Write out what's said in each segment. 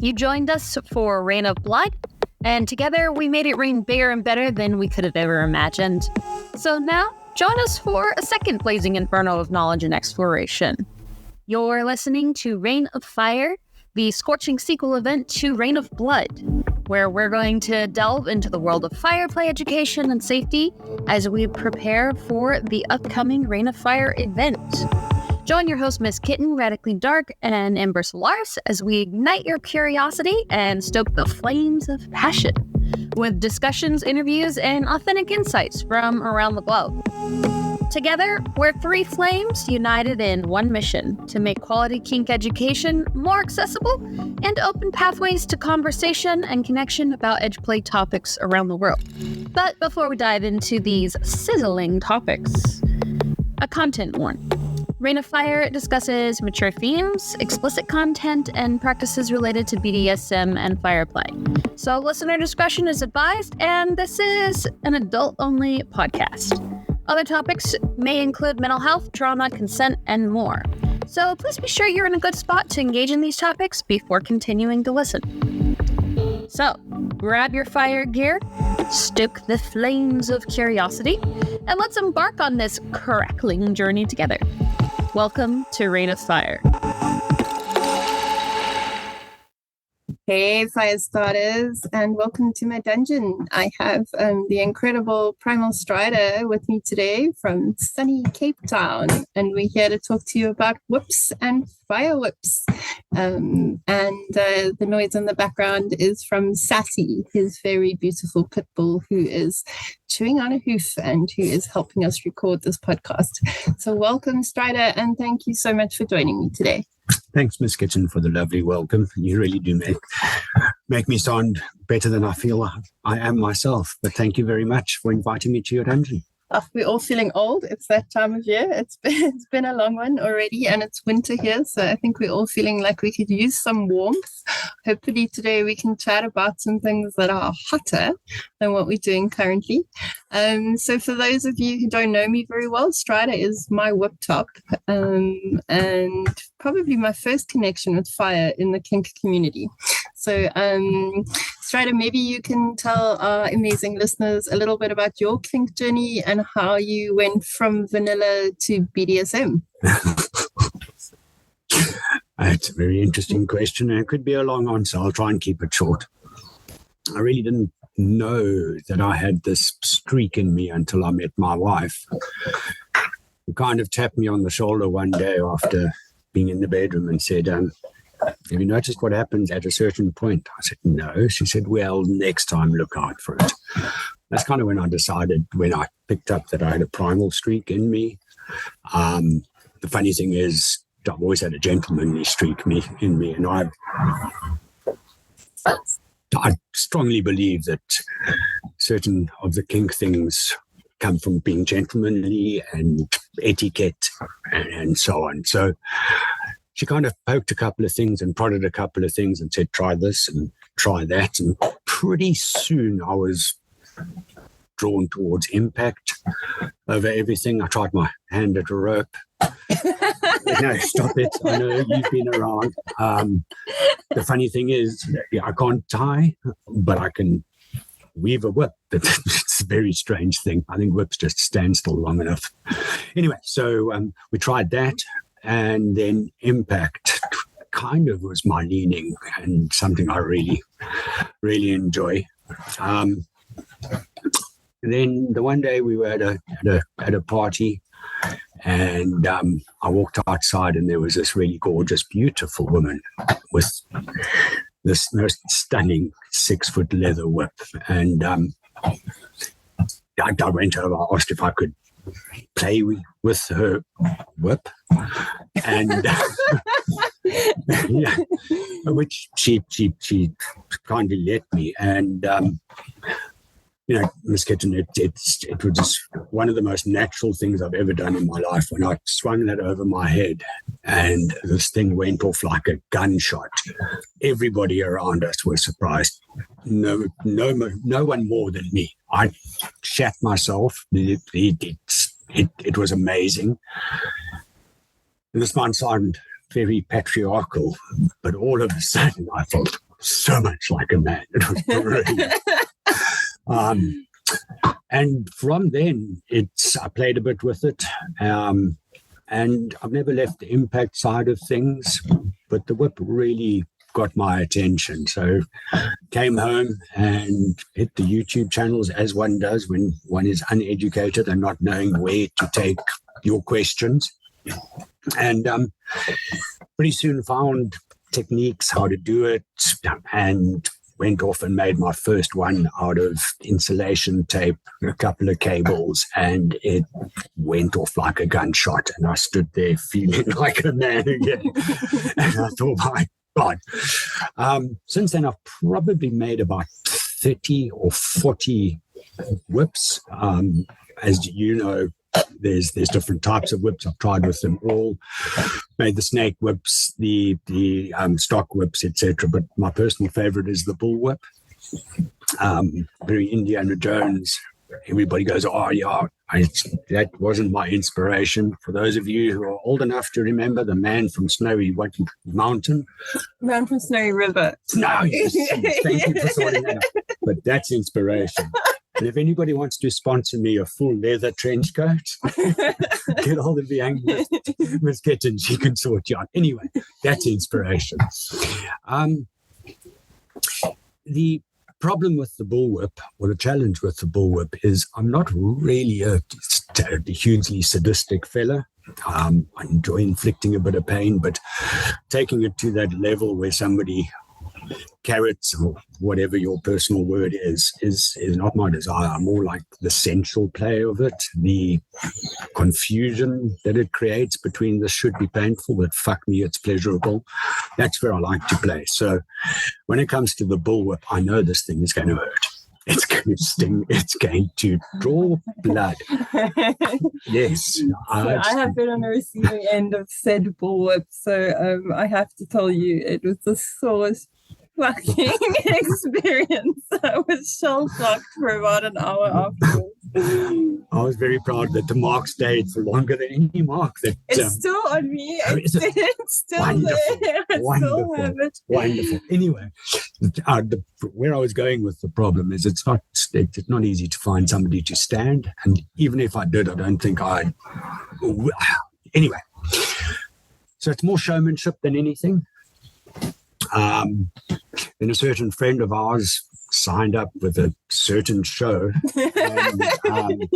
You joined us for Rain of Blood, and together we made it rain bigger and better than we could have ever imagined. So now, join us for a second blazing inferno of knowledge and exploration. You're listening to Rain of Fire, the scorching sequel event to Rain of Blood, where we're going to delve into the world of fire play education and safety as we prepare for the upcoming Rain of Fire event. Join your host, Miss Kitten, Radically Dark, and Ember Solaris as we ignite your curiosity and stoke the flames of passion with discussions, interviews, and authentic insights from around the globe. Together, we're three flames united in one mission to make quality kink education more accessible and open pathways to conversation and connection about edgeplay topics around the world. But before we dive into these sizzling topics, a content warning. Rain of Fire discusses mature themes, explicit content, and practices related to BDSM and fire play. So listener discretion is advised, and this is an adult-only podcast. Other topics may include mental health, trauma, consent, and more. So please be sure you're in a good spot to engage in these topics before continuing to listen. So grab your fire gear, stoke the flames of curiosity, and let's embark on this crackling journey together. Welcome to Rain of Fire. Hey, fire starters, and welcome to my dungeon. I have the incredible Prml Strider with me today from sunny Cape Town, and we're here to talk to you about whips and fire whips. The noise in the background is from Sassy, his very beautiful pit bull, who is chewing on a hoof and who is helping us record this podcast. So welcome, Strider, and thank you so much for joining me today. Thanks, Miss Kitchen, for the lovely welcome. You really do make me sound better than I feel I am myself. But thank you very much for inviting me to your dungeon. We're all feeling old. It's that time of year. It's been a long one already, and it's winter here. So I think we're all feeling like we could use some warmth. Hopefully today we can chat about some things that are hotter than what we're doing currently. So for those of you who don't know me very well, Strider is my whip top, and probably my first connection with fire in the kink community. So Strider, maybe you can tell our amazing listeners a little bit about your kink journey and how you went from vanilla to BDSM. That's a very interesting question, and it could be a long answer. I'll try and keep it short. I really didn't know that I had this streak in me until I met my wife, who kind of tapped me on the shoulder one day after being in the bedroom and said, have you noticed what happens at a certain point? I said, no. She said, well, next time look out for it. That's kind of when I decided, when I picked up that I had a primal streak in me. The funny thing is, I've always had a gentlemanly streak in me, and I strongly believe that certain of the kink things come from being gentlemanly and etiquette and so on. So she kind of poked a couple of things and prodded a couple of things and said, try this and try that. And pretty soon I was drawn towards impact over everything. I tried my hand at a rope. No, stop it. I know you've been around. The funny thing is, I can't tie, but I can weave a whip. It's a very strange thing. I think whips just stand still long enough. Anyway, so we tried that, and then impact kind of was my leaning and something I really, really enjoy. Then the one day we were at a party, and I walked outside, and there was this really gorgeous, beautiful woman with this most stunning 6-foot leather whip. And I went over, I asked if I could play with her whip, and yeah, which she kindly let me. And Miss Kitten, it was just one of the most natural things I've ever done in my life. When I swung that over my head and this thing went off like a gunshot, everybody around us was surprised. No one more than me. I shat myself. It was amazing. This might sound very patriarchal, but all of a sudden I felt so much like a man. It was brilliant. And from then, I played a bit with it. And I've never left the impact side of things, but the whip really got my attention. So came home and hit the YouTube channels, as one does when one is uneducated and not knowing where to take your questions. And pretty soon found techniques, how to do it, and went off and made my first one out of insulation tape, a couple of cables, and it went off like a gunshot. And I stood there feeling like a man again. And I thought, my God. Since then, I've probably made about 30 or 40 whips. As you know, there's different types of whips. I've tried with them all. Made the snake whips, the stock whips, etc. But my personal favorite is the bull whip. Very Indiana Jones. Everybody goes, oh yeah, that wasn't my inspiration. For those of you who are old enough to remember, the man from Snowy Mountain. Man from Snowy River. No, yes, thank you for sorting that out. But that's inspiration. And if anybody wants to sponsor me a full leather trench coat, get hold of the Angus Miss Kitten. She can sort you out. Anyway, that's inspiration. The problem with the bullwhip, or the challenge with the bullwhip, is I'm not really a hugely sadistic fella. I enjoy inflicting a bit of pain, but taking it to that level where somebody carrots or whatever your personal word is not my desire. I'm more like the sensual play of it, the confusion that it creates between this should be painful, but fuck me, it's pleasurable. That's where I like to play. So when it comes to the bullwhip, I know this thing is going to hurt. It's going to sting. It's going to draw blood. Yes. I have been on the receiving end of said bullwhip, so I have to tell you, it was the sorest fucking experience. I was shell-shocked for about an hour afterwards. I was very proud that the mark stayed for longer than any mark. It's still on me. It's still wonderful, there. I wonderful, still have it. Wonderful. Anyway, where I was going with the problem is it's not easy to find somebody to stand. And even if I did, I don't think I'd. Anyway, so it's more showmanship than anything. Then a certain friend of ours signed up with a certain show. And,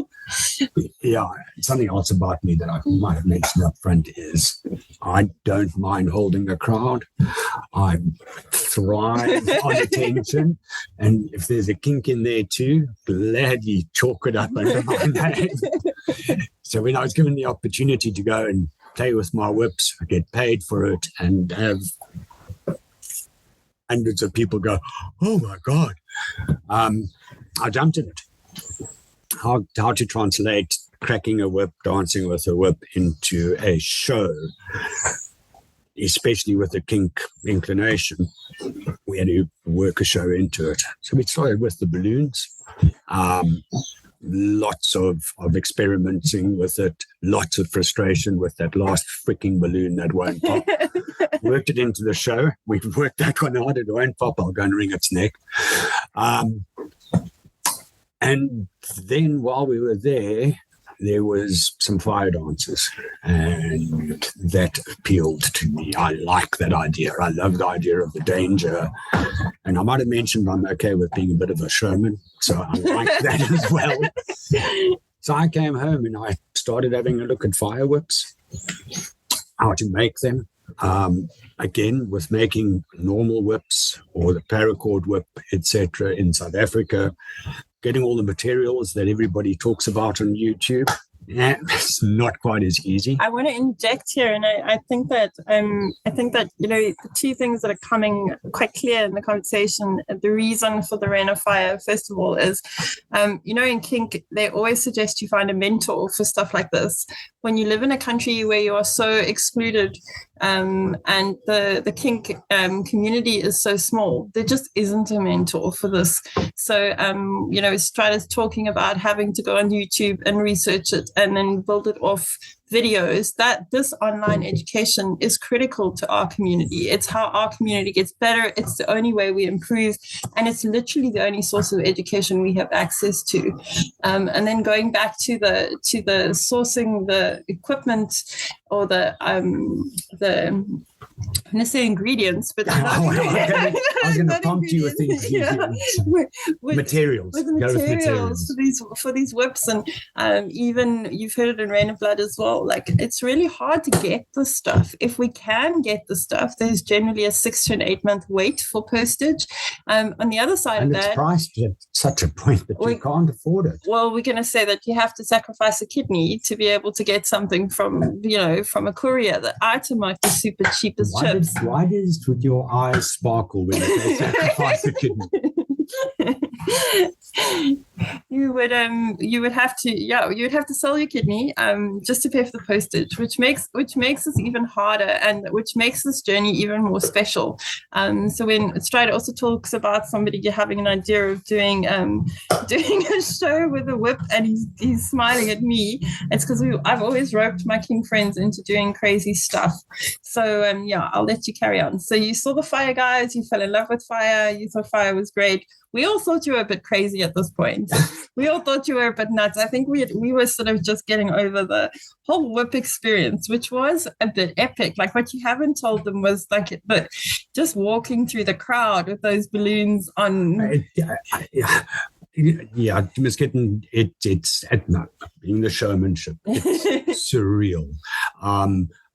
something else about me that I might have mentioned up front is I don't mind holding a crowd. I thrive on attention. And if there's a kink in there too, gladly chalk it up under my name. So when I was given the opportunity to go and play with my whips, I get paid for it and have hundreds of people go, oh my God. I jumped in it. How to translate cracking a whip, dancing with a whip into a show, especially with a kink inclination. We had to work a show into it. So we started with the balloons. Lots of experimenting with it, lots of frustration with that last freaking balloon that won't pop. Worked it into the show. We worked that one out. It won't pop. I'll go and wring its neck. And then while we were there was some fire dances, and that appealed to me. I like that idea. I love the idea of the danger. And I might have mentioned I'm okay with being a bit of a showman, so I like that as well. So I came home and I started having a look at fire whips, how to make them. Again, with making normal whips or the paracord whip, etc. in South Africa, getting all the materials that everybody talks about on YouTube. It's not quite as easy. I want to inject here, and I think that the two things that are coming quite clear in the conversation. The reason for the Rain of Fire, first of all, is in kink they always suggest you find a mentor for stuff like this. When you live in a country where you are so excluded, and the kink community is so small, there just isn't a mentor for this. So Strider's talking about having to go on YouTube and research it and then build it off videos, that this online education is critical to our community. It's how our community gets better. It's the only way we improve, and it's literally the only source of education we have access to. And then going back to the sourcing the equipment or the I'm going to say ingredients, but I was going to prompt you with the ingredients. Materials. With materials for these whips, and even you've heard it in Rain of Blood as well. Like, it's really hard to get the stuff. If we can get the stuff, there's generally a 6 to an 8 month wait for postage. On the other side of that, it's priced at such a point that you can't afford it. Well, we're going to say that you have to sacrifice a kidney to be able to get something from a courier. The item might be super cheap as chips. Why does your eyes sparkle when they sacrifice a kidney? You would have to sell your kidney just to pay for the postage, which makes this even harder, and which makes this journey even more special. So when Strider also talks about somebody having an idea of doing a show with a whip, and he's smiling at me, it's because I've always roped my king friends into doing crazy stuff. So I'll let you carry on. So you saw the fire, guys. You fell in love with fire. You thought fire was great. We all thought you were a bit crazy at this point. We all thought you were a bit nuts. I think we were sort of just getting over the whole whip experience, which was a bit epic. Like, what you haven't told them was like, but just walking through the crowd with those balloons on. Yeah, Miss Kitten, it's being the showmanship. It's surreal.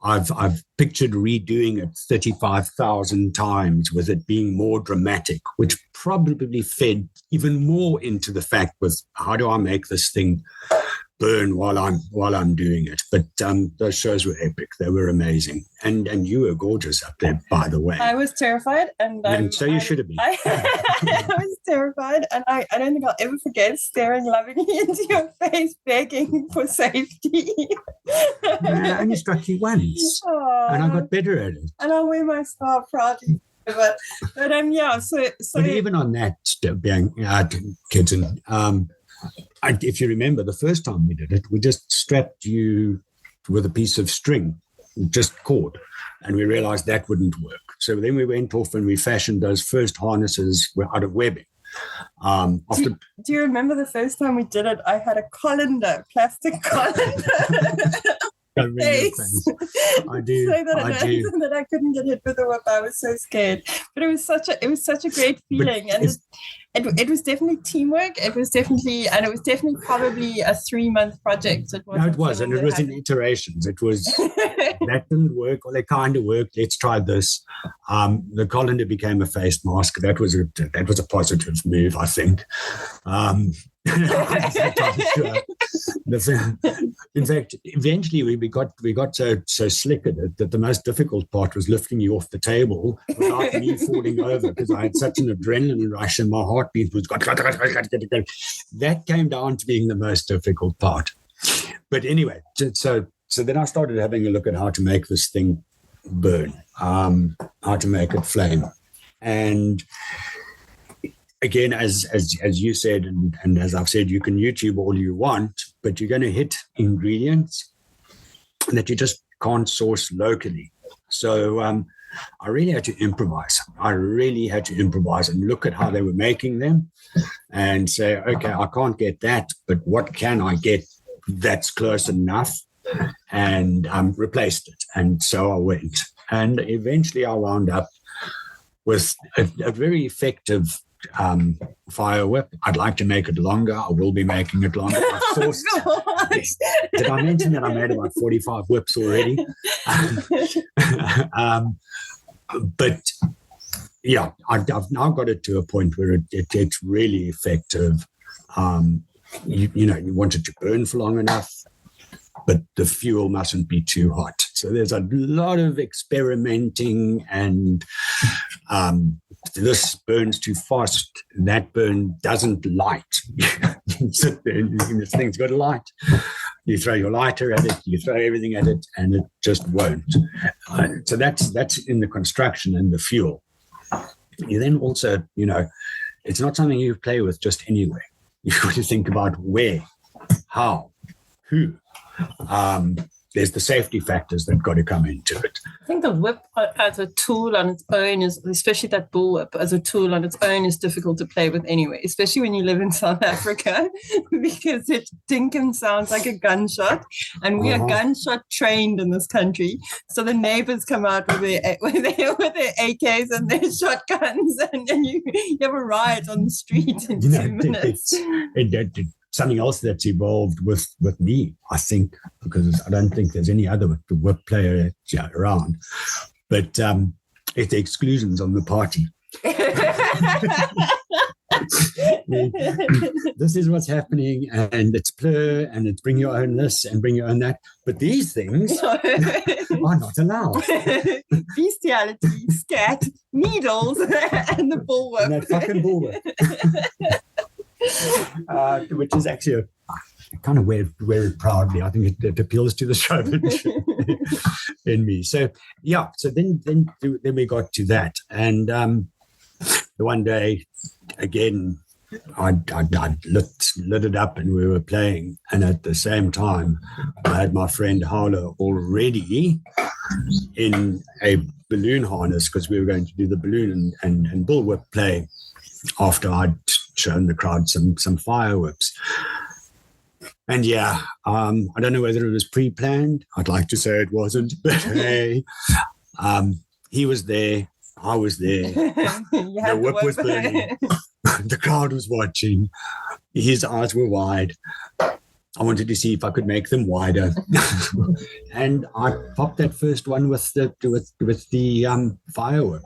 I've pictured redoing it 35,000 times with it being more dramatic, which probably fed even more into the fact was, how do I make this thing burn while I'm doing it? But those shows were epic. They were amazing, and you were gorgeous up there, by the way. I was terrified, and so you should have been. I was terrified, and I don't think I'll ever forget staring lovingly into your face, begging for safety. I only struck you once, and I got better at it. And I'll wear my scar proudly. But But even on that, Kitten, if you remember, the first time we did it, we just strapped you with a piece of string, just cord, and we realized that wouldn't work. So then we went off and we fashioned those first harnesses out of webbing. Do you remember the first time we did it? I had a colander, plastic colander. I do. That I couldn't get hit with a whip. I was so scared. But it was such a great feeling, and it was definitely teamwork. It was definitely probably a 3-month project. It was in iterations. It was that didn't work, or they kind of worked. Let's try this. The colander became a face mask. That was a positive move, I think. In fact, eventually we got so slick at it that the most difficult part was lifting you off the table without me falling over, because I had such an adrenaline rush and my heartbeat was that came down to being the most difficult part. But anyway, so then I started having a look at how to make this thing burn, how to make it flame, and again, as you said, and as I've said, you can YouTube all you want, but you're going to hit ingredients that you just can't source locally. So I really had to improvise. And look at how they were making them and say, okay, I can't get that, but what can I get that's close enough? And replaced it. And so I went. And eventually I wound up with a very effective fire whip. I'd like to make it longer. I will be making it longer. Did I mention that I made about 45 whips already? But yeah, I've now got it to a point where it's really effective. You want it to burn for long enough, but the fuel mustn't be too hot. So there's a lot of experimenting, and this burns too fast. That burn doesn't light. You sit there and this thing's got a light. You throw your lighter at it, you throw everything at it, and it just won't. So that's in the construction and the fuel. You then also, it's not something you play with just anywhere. You've got to think about where, how, who. there's the safety factors that got to come into it. I think the whip as a tool on its own is, especially that bull whip as a tool on its own, is difficult to play with anyway, especially when you live in South Africa, because it dinkum sounds like a gunshot, and we are gunshot trained in this country. So the neighbors come out with their AKs and their shotguns, and you have a riot on the street in 2 minutes. Something else that's evolved with me, I think, because I don't think there's any other whip player around, but it's the exclusions on the party. This is what's happening, and it's plur, and it's bring your own this and bring your own that. But these things are not allowed. Bestiality, scat, needles, and the bullwhip. And that fucking bullwhip. Which is actually a kind of wear it proudly. I think it appeals to the showmanship in me. So then we got to that, and one day again I lit it up and we were playing, and at the same time I had my friend Howler already in a balloon harness, because we were going to do the balloon and bullwhip play after I'd shown the crowd some fireworks. And I don't know whether it was pre-planned. I'd like to say it wasn't, but hey, he was there, I was there, the whip was burning, the crowd was watching, his eyes were wide. I wanted to see if I could make them wider. And I popped that first one with the firework.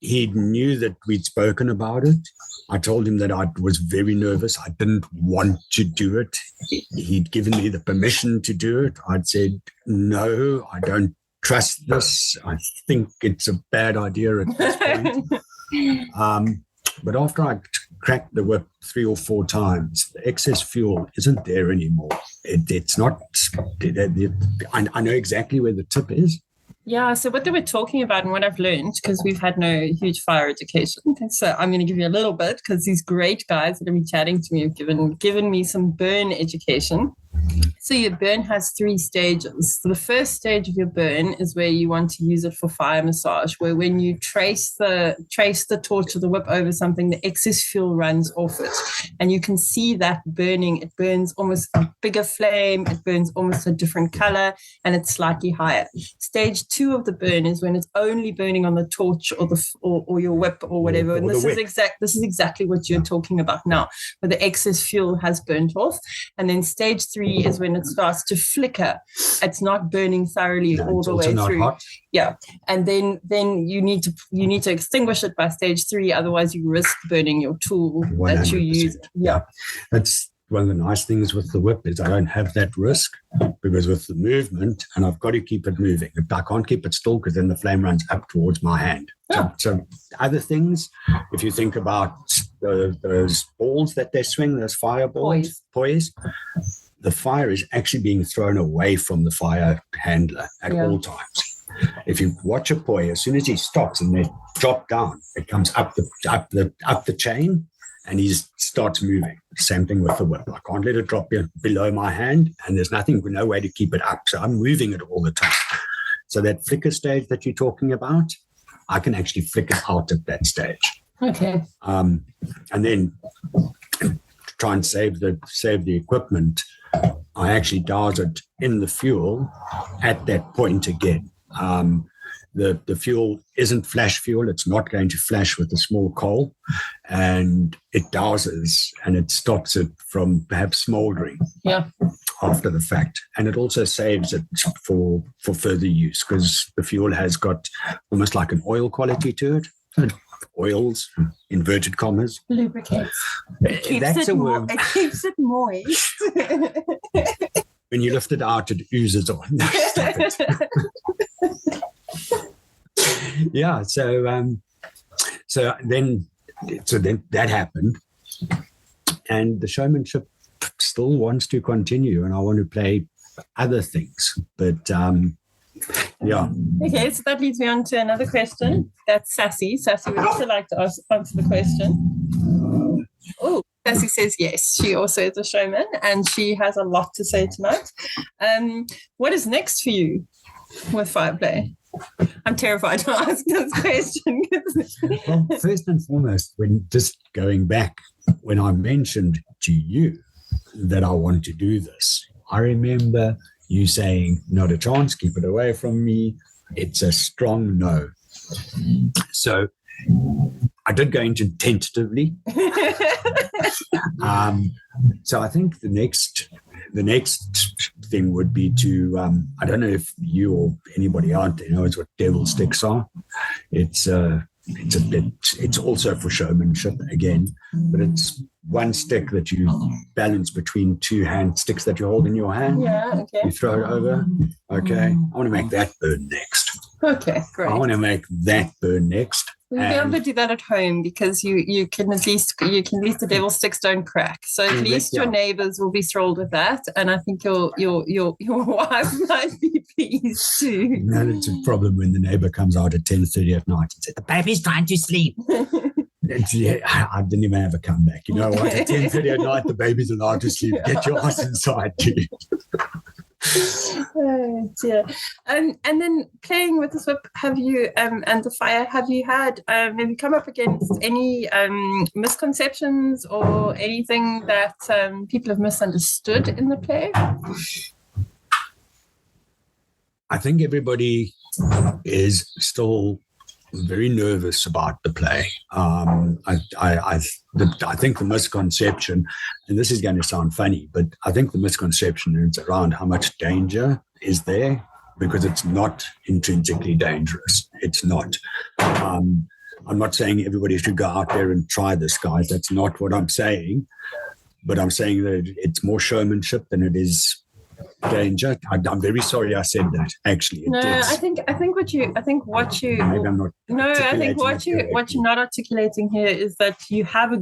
He knew that we'd spoken about it. I told him that I was very nervous. I didn't want to do it. He'd given me the permission to do it. I'd said, no, I don't trust this. I think it's a bad idea at this point. But after I cracked the whip 3 or 4 times, the excess fuel isn't there anymore. It's not. I know exactly where the tip is. Yeah, so what they were talking about and what I've learned, because we've had no huge fire education, so I'm going to give you a little bit, because these great guys that have been chatting to me have given me some burn education. So your burn has 3 stages. So the first stage of your burn is where you want to use it for fire massage, where when you trace the torch or the whip over something, the excess fuel runs off it. And you can see that burning. It burns almost a bigger flame. It burns almost a different color, and it's slightly higher. Stage 2 of the burn is when it's only burning on the torch or your whip or whatever. And this is exactly what you're talking about now, where the excess fuel has burnt off. And then stage 3 is when it starts to flicker. It's not burning thoroughly all the way through. Hot. Yeah, and then you need to extinguish it by stage 3. Otherwise, you risk burning your tool 100%. That you use. Yeah, that's one of the nice things with the whip is I don't have that risk, because with the movement, and I've got to keep it moving. I can't keep it still, because then the flame runs up towards my hand. Yeah. So other things, if you think about those balls that they swing, those fireballs, poise, the fire is actually being thrown away from the fire handler at all times. If you watch a poi, as soon as he stops and they drop down, it comes up the chain, and he starts moving. Same thing with the whip. I can't let it drop below my hand, and there's no way to keep it up. So I'm moving it all the time. So that flicker stage that you're talking about, I can actually flicker out at that stage. Okay. And then try and save the equipment. I actually douse it in the fuel at that point again. The fuel isn't flash fuel. It's not going to flash with a small coal, and it douses and it stops it from perhaps smoldering after the fact. And it also saves it for further use, because the fuel has got almost like an oil quality to it. Oils, inverted commas. Lubricates. It keeps it moist. When you lift it out, it oozes on. Stop it. Yeah, so then that happened, and the showmanship still wants to continue, and I want to play other things, but yeah. Okay, so that leads me on to another question. That's Sassy. Sassy would also like to answer the question. Oh, Cassie says yes. She also is a showman, and she has a lot to say tonight. What is next for you with Fireplay? I'm terrified to ask this question. Well, first and foremost, when just going back, when I mentioned to you that I want to do this, I remember you saying, not a chance, keep it away from me. It's a strong no. So I did go into tentatively. So I think the next thing would be to, I don't know if you or anybody out there knows what devil sticks are. It's also for showmanship again, but it's one stick that you balance between two hand sticks that you hold in your hand. Yeah, okay. You throw it over. Okay. I want to make that burn next. Okay, great. I want to make that burn next. You'll be able to do that at home because you can at least the devil sticks don't crack. So at least your neighbours will be thrilled with that, and I think your wife might be pleased too. No, it's a problem when the neighbour comes out at 10:30 at night and says, "The baby's trying to sleep." I didn't even have a comeback. You know what? At 10:30 at night, the baby's allowed to sleep. Get your ass inside, dude. Oh, dear. And then playing with the whip, have you and the fire, have you had maybe come up against any misconceptions or anything that people have misunderstood in the play? I think everybody is still very nervous about the play. I think the misconception, and this is going to sound funny, but I think the misconception is around how much danger is there, because it's not intrinsically dangerous. It's not. I'm not saying everybody should go out there and try this, guys. That's not what I'm saying. But I'm saying that it's more showmanship than it is danger. I'm very sorry I said that. Actually, I think what you're not articulating here is that you have a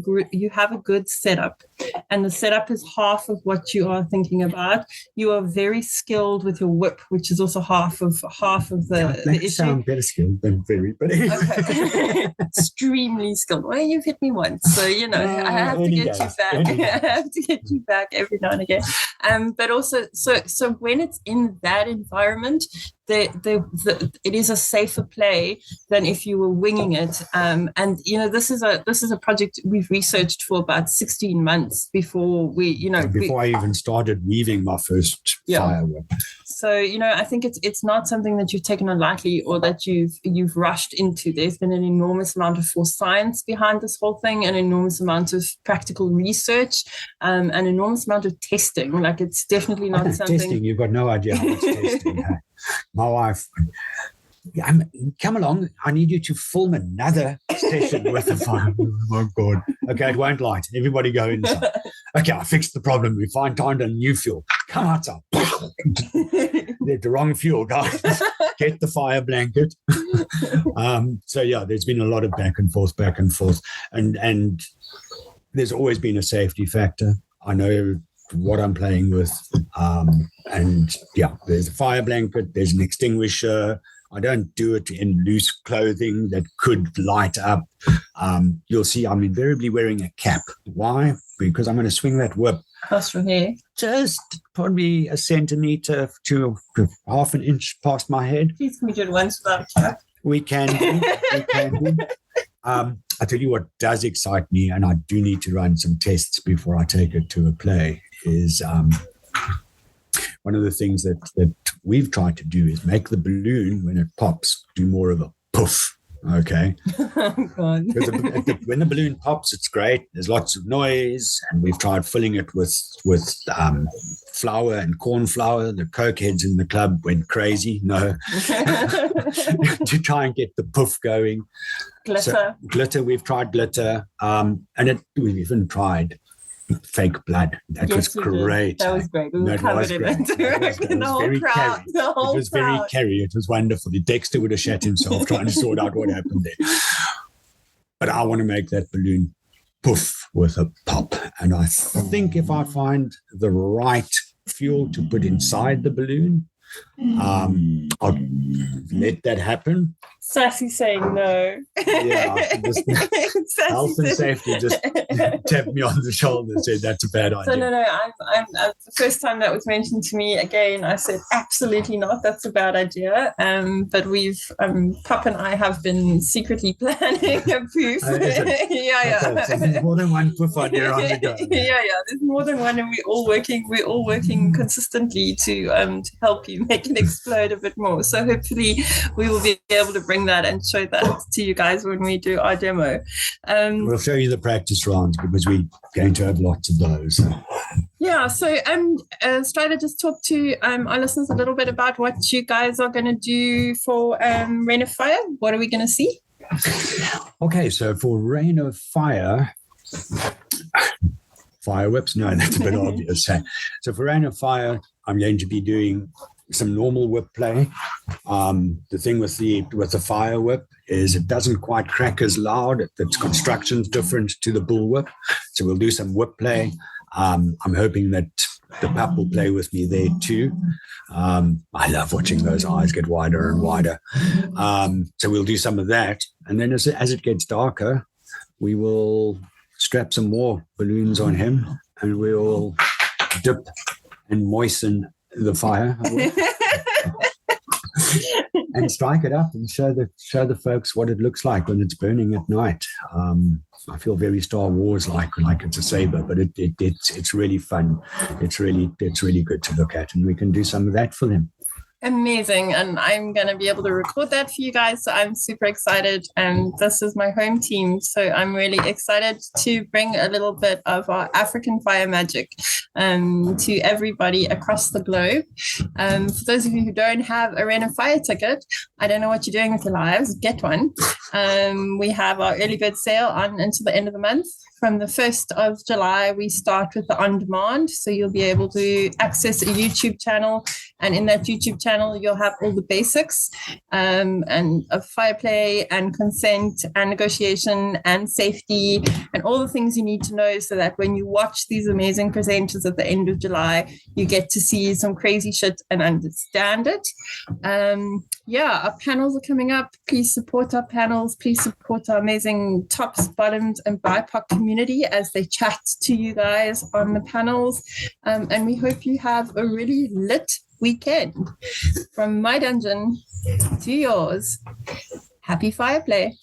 good setup, and the setup is half of what you are thinking about. You are very skilled with your whip, which is also half of the issue. Sound better skilled than very, but okay. Extremely skilled. Well, you've hit me once, so I have to get you back. I have to get you back every now and again. But also, so when it's in that environment, it is a safer play than if you were winging it. And this is a project we've researched for about 16 months before I even started weaving my first fire whip. So I think it's not something that you've taken on lightly or that you've rushed into. There's been an enormous amount of forced science behind this whole thing, an enormous amount of practical research, an enormous amount of testing. Like, it's definitely not something. Testing, you've got no idea how much testing. My wife, come along. I need you to film another session with the fire. Oh my God. Okay, it won't light. Everybody go inside. Okay, I fixed the problem. We found a new fuel. Come outside. They're the wrong fuel, guys. Get the fire blanket. There's been a lot of back and forth, and there's always been a safety factor. I know what I'm playing with, there's a fire blanket, there's an extinguisher. I don't do it in loose clothing that could light up. You'll see I'm invariably wearing a cap. Why? Because I'm going to swing that whip across your hair, just probably a centimeter to half an inch past my head. Please, can we do it once without a cap? We can do. I tell you what does excite me, and I do need to run some tests before I take it to a play, is one of the things that we've tried to do is make the balloon, when it pops, do more of a poof. Okay. God. When the balloon pops, it's great. There's lots of noise, and we've tried filling it with flour and corn flour. The cokeheads in the club went crazy. No, to try and get the poof going. Glitter. We've tried glitter, and we've even tried fake blood. That was great. That was great. We were covered in it. The whole crowd. It was very Kerry. It was wonderful. Dexter would have shat himself trying to sort out what happened there. But I want to make that balloon poof with a pop. And I think if I find the right fuel to put inside the balloon, I'll let that happen. Sassy saying no. Yeah, just health and safety just tapped me on the shoulder and said that's a bad idea. So no, I'm the first time that was mentioned to me again, I said absolutely not. That's a bad idea. But we've Pop and I have been secretly planning a poof. Yeah. Okay, so there's more than one poof idea on the go. Yeah. There's more than one, and we're all working consistently to help you make it explode a bit more. So hopefully we will be able to bring that and show that to you guys when we do our demo. We'll show you the practice rounds because we're going to have lots of those. Yeah, so Strider, just talk to our listeners a little bit about what you guys are going to do for Rain of Fire. What are we going to see? Okay, so for Rain of Fire, fire whips? No, that's a bit obvious. So for Rain of Fire, I'm going to be doing some normal whip play. The thing with the fire whip is it doesn't quite crack as loud. Its construction's different to the bull whip. So we'll do some whip play. I'm hoping that the pup will play with me there too. I love watching those eyes get wider and wider. So we'll do some of that. And then as it gets darker, we will strap some more balloons on him and we'll dip and moisten the fire and strike it up and show the folks what it looks like when it's burning at night. I feel very Star Wars like it's a saber, but it's really fun. It's really good to look at, and we can do some of that for them. Amazing. And I'm going to be able to record that for you guys. So I'm super excited. And this is my home team. So I'm really excited to bring a little bit of our African fire magic to everybody across the globe. For those of you who don't have a Rain of Fire ticket, I don't know what you're doing with your lives. Get one. We have our early bird sale on until the end of the month. From the 1st of July, we start with the on-demand. So you'll be able to access a YouTube channel. And in that YouTube channel, you'll have all the basics and of fire play and consent and negotiation and safety and all the things you need to know so that when you watch these amazing presenters at the end of July, you get to see some crazy shit and understand it. Our panels are coming up. Please support our panels. Please support our amazing tops, bottoms, and BIPOC community as they chat to you guys on the panels. And we hope you have a really lit weekend. From my dungeon to yours. Happy fire play.